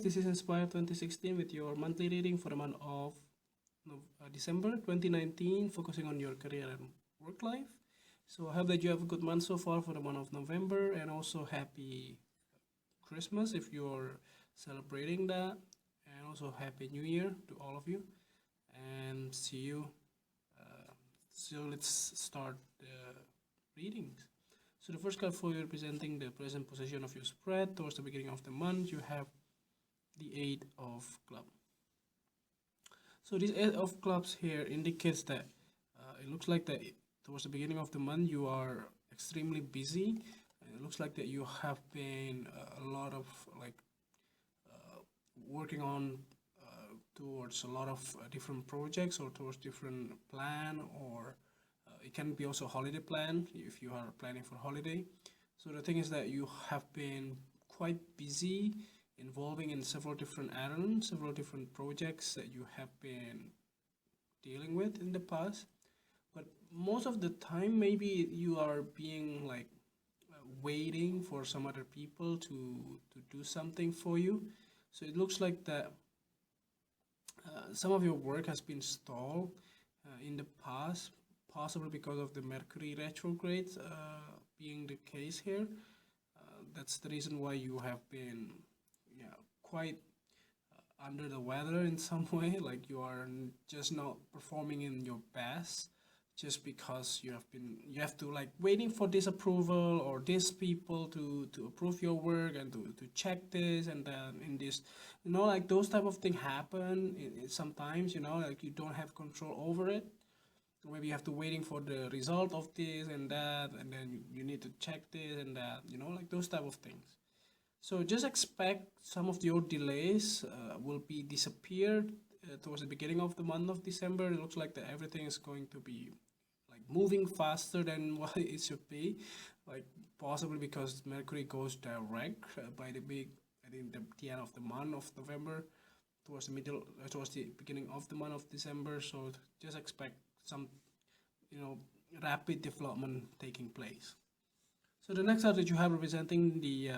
this is Inspire 2016 with your monthly reading for the month of December 2019, focusing on your career and work life. So I hope that you have a good month so far for the month of November, and also happy Christmas if you're celebrating that, and also happy New Year to all of you, and see you. So let's start the readings. So the first card for you representing the present position of your spread towards the beginning of the month, you have the Eight of Clubs. So this Eight of Clubs here indicates that it looks like that towards the beginning of the month you are extremely busy. It looks like that you have been a lot of working on towards a lot of different projects, or towards different plan, or it can be also holiday plan if you are planning for holiday. So the thing is that you have been quite busy, involving in several different errands, several different projects that you have been dealing with in the past. But most of the time maybe you are being waiting for some other people to do something for you. So it looks like that some of your work has been stalled in the past, possibly because of the Mercury retrograde being the case here. That's the reason why you have been quite under the weather in some way, like you are just not performing in your best, just because you have to waiting for this approval or these people to approve your work, and to check this and then in this, those type of things happen sometimes, you don't have control over it. Maybe you have to waiting for the result of this and that, and then you need to check this and that, those type of things. So just expect some of your delays will be disappeared towards the beginning of the month of December. It looks like that everything is going to be moving faster than what it should be, possibly because Mercury goes direct by the end of the month of November, towards the beginning of the month of December. So just expect some rapid development taking place. So the next card that you have representing the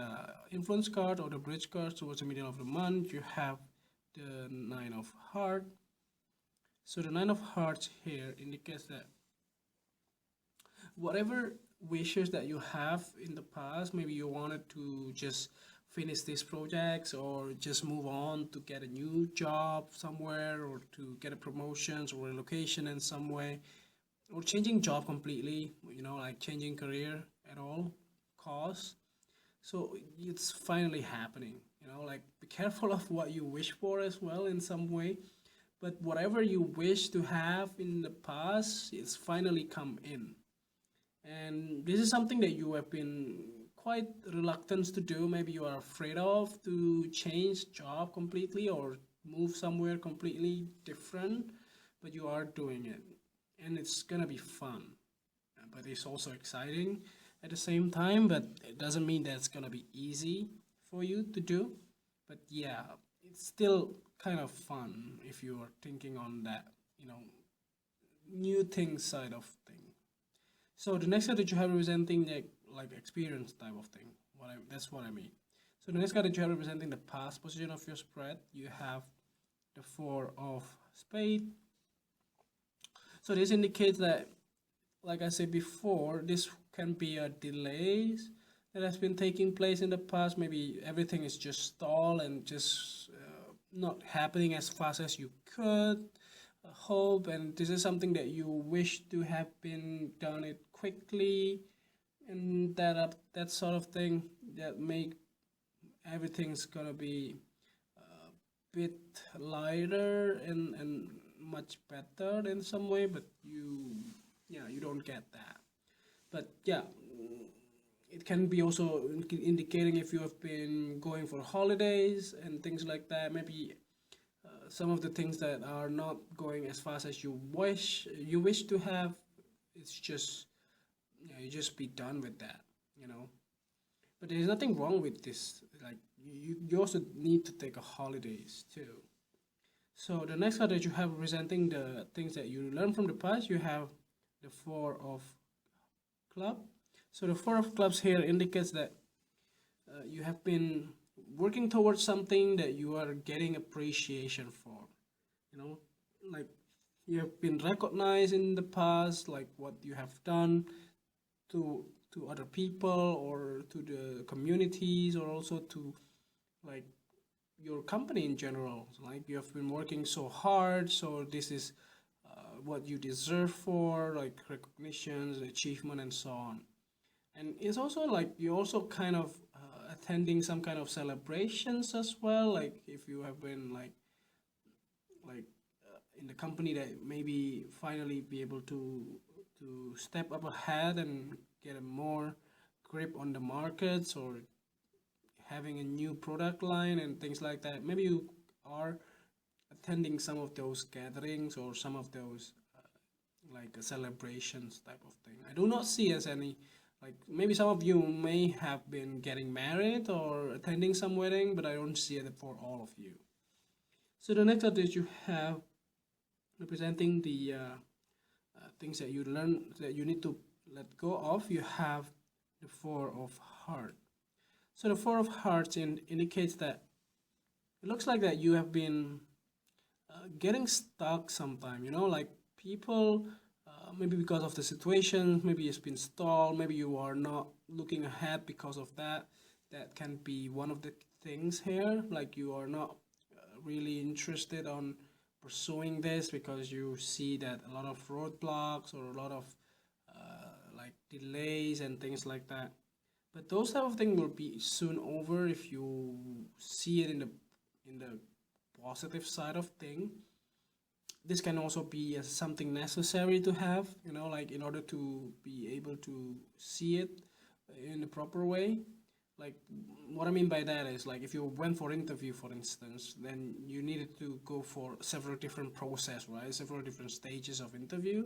influence card, or the bridge card towards the middle of the month, you have the Nine of Hearts. So the Nine of Hearts here indicates that whatever wishes that you have in the past, maybe you wanted to just finish these projects, or just move on to get a new job somewhere, or to get a promotions or relocation in some way, or changing job completely, changing career at all costs. So it's finally happening, be careful of what you wish for as well in some way. But whatever you wish to have in the past, it's finally come in. And this is something that you have been quite reluctant to do. Maybe you are afraid of to change job completely, or move somewhere completely different, but you are doing it, and it's gonna be fun, but it's also exciting at the same time. But it doesn't mean that it's gonna be easy for you to do. But yeah, it's still kind of fun if you are thinking on that new thing side of thing. So the next card that you have representing the experience type of thing, that's what I mean. So the next card that you have representing the past position of your spread, you have the Four of Spades. So this indicates that, like I said before, this can be a delays that has been taking place in the past. Maybe everything is just stalled and just not happening as fast as you could hope, and this is something that you wish to have been done it quickly, and that sort of thing that make everything's gonna be a bit lighter and much better in some way. But you don't get that. But yeah, it can be also indicating if you have been going for holidays and things like that. Maybe some of the things that are not going as fast as you wish to have, it's just you just be done with that. But there's nothing wrong with this. You also need to take a holidays too. So the next card that you have representing the things that you learn from the past, you have the Four of Clubs. So the Four of Clubs here indicates that you have been working towards something that you are getting appreciation for, you know, like you have been recognized in the past, like what you have done to other people or to the communities, or also to like your company in general. Like you have been working so hard, so this is what you deserve for, like recognitions, achievement, and so on. And it's also like you also kind of attending some kind of celebrations as well. Like if you have been like in the company that maybe finally be able to step up ahead and get a more grip on the markets, or having a new product line and things like that. Maybe you are attending some of those gatherings or some of those celebrations type of thing. I do not see as any, like maybe some of you may have been getting married or attending some wedding, but I don't see it for all of you. So the next update you have representing the things that you learn that you need to let go of. You have the Four of Hearts. So the Four of Hearts indicates that it looks like that you have been getting stuck sometime, you know, like people maybe because of the situation, maybe it's been stalled, maybe you are not looking ahead because of that. That can be one of the things here, like you are not really interested on pursuing this because you see that a lot of roadblocks or a lot of like delays and things like that. But those type of things will be soon over if you see it in the positive side of thing. This can also be something necessary to have, you know, like in order to be able to see it in the proper way. Like what I mean by that is, like if you went for interview, for instance, then you needed to go for several different process, right? Several different stages of interview.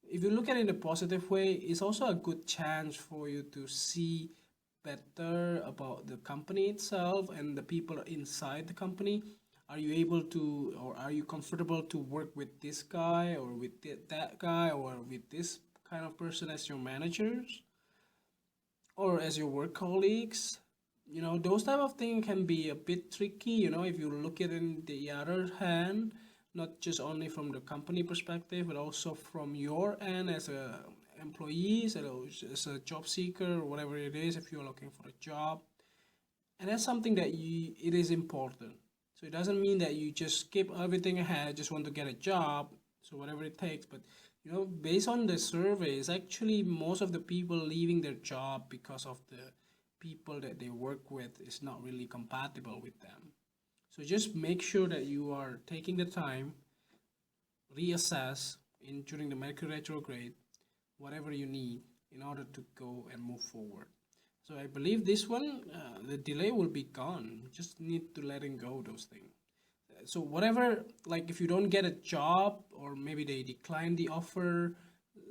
If you look at it in a positive way, it's also a good chance for you to see better about the company itself and the people inside the company. Are you able to, or are you comfortable to work with this guy or with that guy or with this kind of person as your managers or as your work colleagues? You know, those type of things can be a bit tricky, you know, if you look at it in the other hand, not just only from the company perspective, but also from your end as a employee, as a job seeker, or whatever it is, if you're looking for a job. And that's something that it is important. So it doesn't mean that you just skip everything ahead, just want to get a job, so whatever it takes. But you know, based on the surveys, actually most of the people leaving their job because of the people that they work with is not really compatible with them. So just make sure that you are taking the time, reassess during the Mercury retrograde, whatever you need in order to go and move forward. So I believe this one, the delay will be gone. Just need to letting go those things. So whatever, like if you don't get a job, or maybe they declined the offer,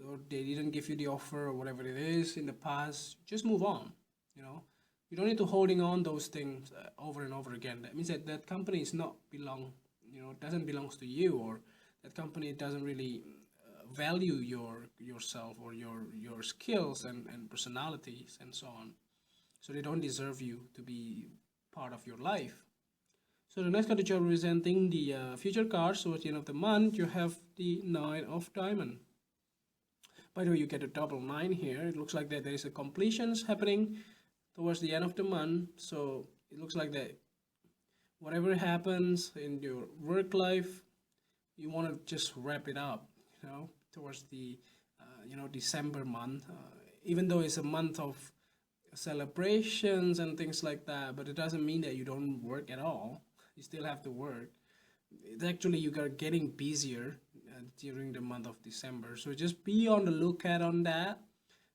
or they didn't give you the offer, or whatever it is in the past, just move on. You know, you don't need to holding on those things over and over again. That means that that company is not belong, you know, doesn't belongs to you, or that company doesn't really value yourself or your skills and personalities and so on. So they don't deserve you to be part of your life. So the next card that you're representing the future cards. So at the end of the month, you have the Nine of Diamond. By the way, you get a double nine here. It looks like that there is a completions happening towards the end of the month. So it looks like that whatever happens in your work life, you want to just wrap it up, you know, towards the December month. Even though it's a month of celebrations and things like that, but it doesn't mean that you don't work at all. You still have to work. It's actually you are getting busier during the month of December, so just be on the lookout on that.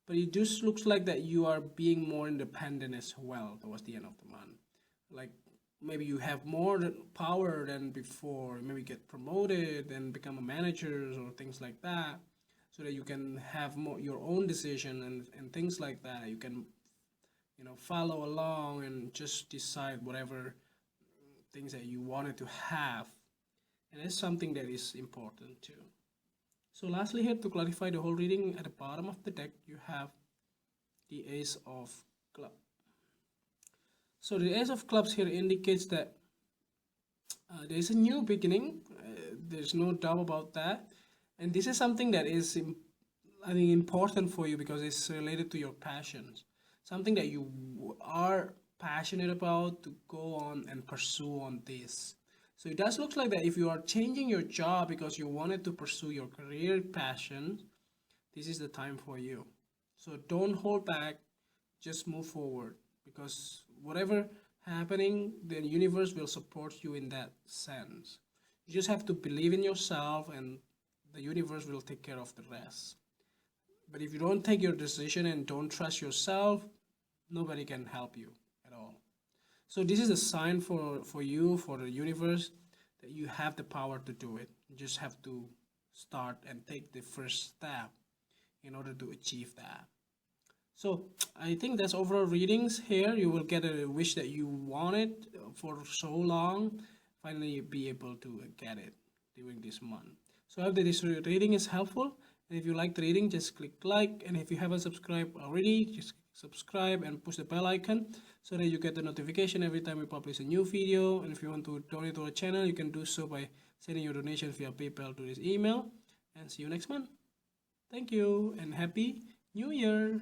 But it just looks like that you are being more independent as well towards the end of the month. Like maybe you have more power than before, maybe get promoted and become a manager or things like that, so that you can have more your own decision and things like that. You can, you know, follow along and just decide whatever things that you wanted to have. And it's something that is important too. So lastly here, to clarify the whole reading, at the bottom of the deck you have the Ace of Club. So the Ace of Clubs here indicates that there is a new beginning. There's no doubt about that. And this is something that is, I think, important for you because it's related to your passions. Something that you are passionate about to go on and pursue on this. So it does look like that if you are changing your job because you wanted to pursue your career passion, this is the time for you. So don't hold back, just move forward because whatever happening, the universe will support you in that sense. You just have to believe in yourself and the universe will take care of the rest. But if you don't take your decision and don't trust yourself, nobody can help you at all. So this is a sign for you, for the universe, that you have the power to do it. You just have to start and take the first step in order to achieve that. So I think that's overall readings here. You will get a wish that you wanted for so long. Finally be able to get it during this month. So I hope that this reading is helpful. And if you like the reading, just click like. And if you haven't subscribed already, just subscribe and push the bell icon so that you get the notification every time we publish a new video. And if you want to donate to our channel, you can do so by sending your donation via PayPal to this email. And see you next month. Thank you and Happy New Year!